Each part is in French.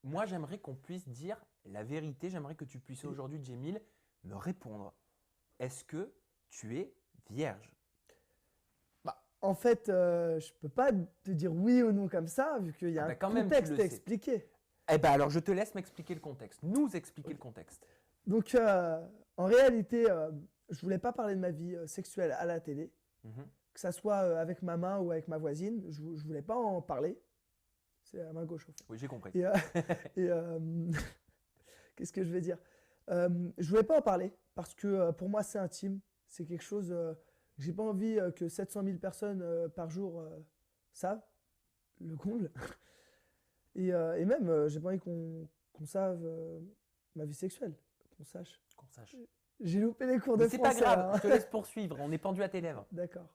moi, j'aimerais qu'on puisse dire la vérité. J'aimerais que tu puisses aujourd'hui, Djemil, me répondre. Est-ce que tu es vierge? Bah, en fait, je peux pas te dire oui ou non comme ça, vu qu'il y a un quand même, tu contexte le à sais. expliquer. Eh ben alors, je te laisse m'expliquer le contexte. Nous expliquer le contexte. Donc, en réalité, je voulais pas parler de ma vie sexuelle à la télé, Mhm. que ça soit avec ma main ou avec ma voisine. Je voulais pas en parler. C'est à main gauche, en fait. Oui, j'ai compris. Et, et, qu'est-ce que je vais dire? Je voulais pas en parler parce que pour moi, c'est intime. C'est quelque chose que j'ai pas envie que 700 000 personnes par jour savent, le comble. Et même, j'ai pas envie qu'on sache ma vie sexuelle, qu'on sache. Qu'on sache. J'ai loupé les cours Mais de c'est pas français. grave, hein. je te laisse poursuivre. On est pendu à tes lèvres. D'accord.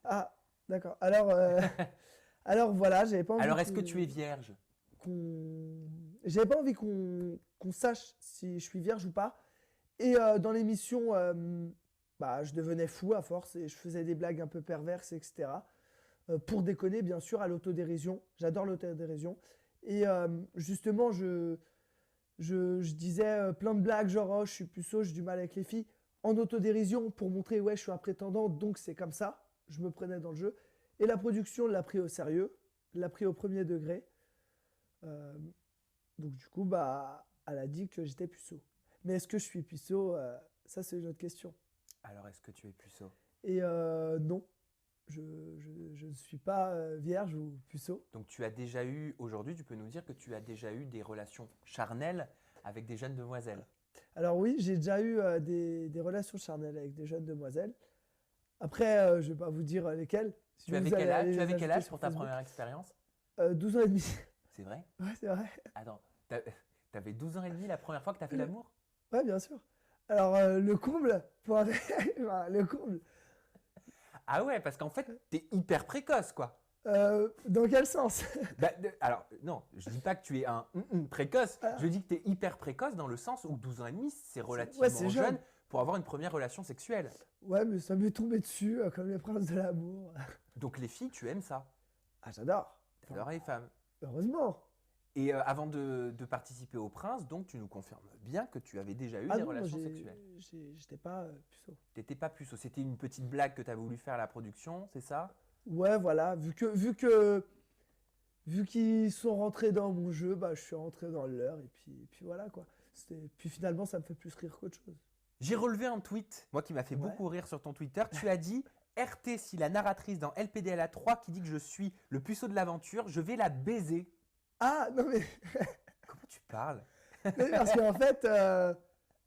Ah, d'accord. Alors voilà, j'avais pas envie. Alors, est-ce que tu es vierge? J'avais pas envie qu'on sache si je suis vierge ou pas. Et dans l'émission, bah, je devenais fou à force et je faisais des blagues un peu perverses, etc. Pour déconner, bien sûr, à l'autodérision. J'adore l'autodérision. Et justement, je disais plein de blagues, genre oh, je suis puceau, j'ai du mal avec les filles, en autodérision pour montrer ouais, je suis un prétendant, donc c'est comme ça. Je me prenais dans le jeu. Et la production l'a pris au sérieux, l'a pris au premier degré. Donc du coup, bah, elle a dit que j'étais puceau. Mais est-ce que je suis puceau? Ça, c'est une autre question. Alors, est-ce que tu es puceau? Et non, je ne suis pas vierge ou puceau. Donc, tu as déjà eu, aujourd'hui, tu peux nous dire que tu as déjà eu des relations charnelles avec des jeunes demoiselles. Alors oui, j'ai déjà eu des relations charnelles avec des jeunes demoiselles. Après, je ne vais pas vous dire lesquelles. Si Tu avais vous allez quel âge, aller tu les avais quel ajouter âge sur pour ta Facebook. première expérience? 12 ans et demi. C'est vrai? Ouais, c'est vrai. Attends, t'avais 12 ans et demi la première fois que t'as fait l'amour? Ouais, bien sûr. Alors, le comble, enfin, le comble, Ah ouais, parce qu'en fait, t'es hyper précoce, quoi. dans quel sens? Alors, non, je dis pas que tu es un précoce, Ah. je dis que tu es hyper précoce dans le sens où 12 ans et demi, c'est relativement ouais, c'est jeune jeune. pour avoir une première relation sexuelle. Ouais, mais ça m'est tombé dessus, comme les princes de l'amour. Donc les filles, tu aimes ça. Ah, j'adore. Tu adores les femmes. Heureusement. Et avant de participer au Prince, donc tu nous confirmes bien que tu avais déjà eu Ah des non, moi, relations sexuelles. j'étais pas puceau. T'étais pas puceau, c'était une petite blague que tu as voulu faire à la production, c'est ça? Ouais, voilà, vu qu'ils sont rentrés dans mon jeu, bah, je suis rentré dans le leur, et puis voilà, quoi. Puis finalement, ça me fait plus rire qu'autre chose. J'ai relevé un tweet, moi qui m'a fait Ouais. beaucoup rire sur ton Twitter. Tu as dit RT, si la narratrice dans LPDLA 3 qui dit que je suis le puceau de l'aventure, je vais la baiser. Ah, non mais, Comment tu parles? mais parce qu'en fait,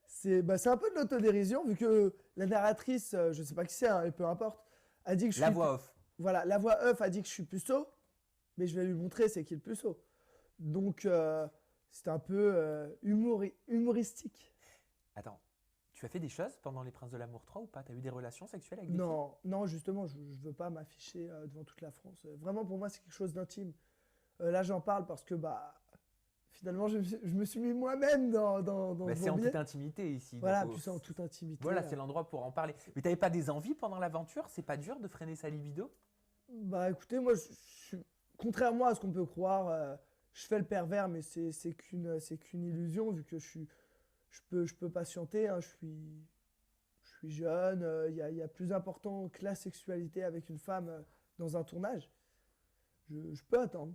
c'est un peu de l'autodérision, vu que la narratrice, je sais pas qui c'est, hein, et peu importe, a dit que je La suis... voix off. Voilà, la voix off a dit que je suis puceau, mais je vais lui montrer c'est qui le puceau. Donc, c'est un peu humoristique. Attends, tu as fait des choses pendant Les Princes de l'amour 3 ou pas? Tu as eu des relations sexuelles avec des filles? Non, non, justement, je veux pas m'afficher devant toute la France. Vraiment, pour moi, c'est quelque chose d'intime. Là, j'en parle parce que, bah, finalement, je me suis mis moi-même dans Bah, ce c'est en bourbier. toute intimité ici. Voilà, donc, puis c'est en toute intimité. Voilà, c'est l'endroit pour en parler. Mais t'avais pas des envies pendant l'aventure? C'est pas dur de freiner sa libido? Bah, écoutez, moi, contrairement à ce qu'on peut croire, je fais le pervers, mais c'est qu'une illusion, vu que je peux patienter, hein, je suis jeune, il y a plus important que la sexualité avec une femme dans un tournage. Je peux attendre.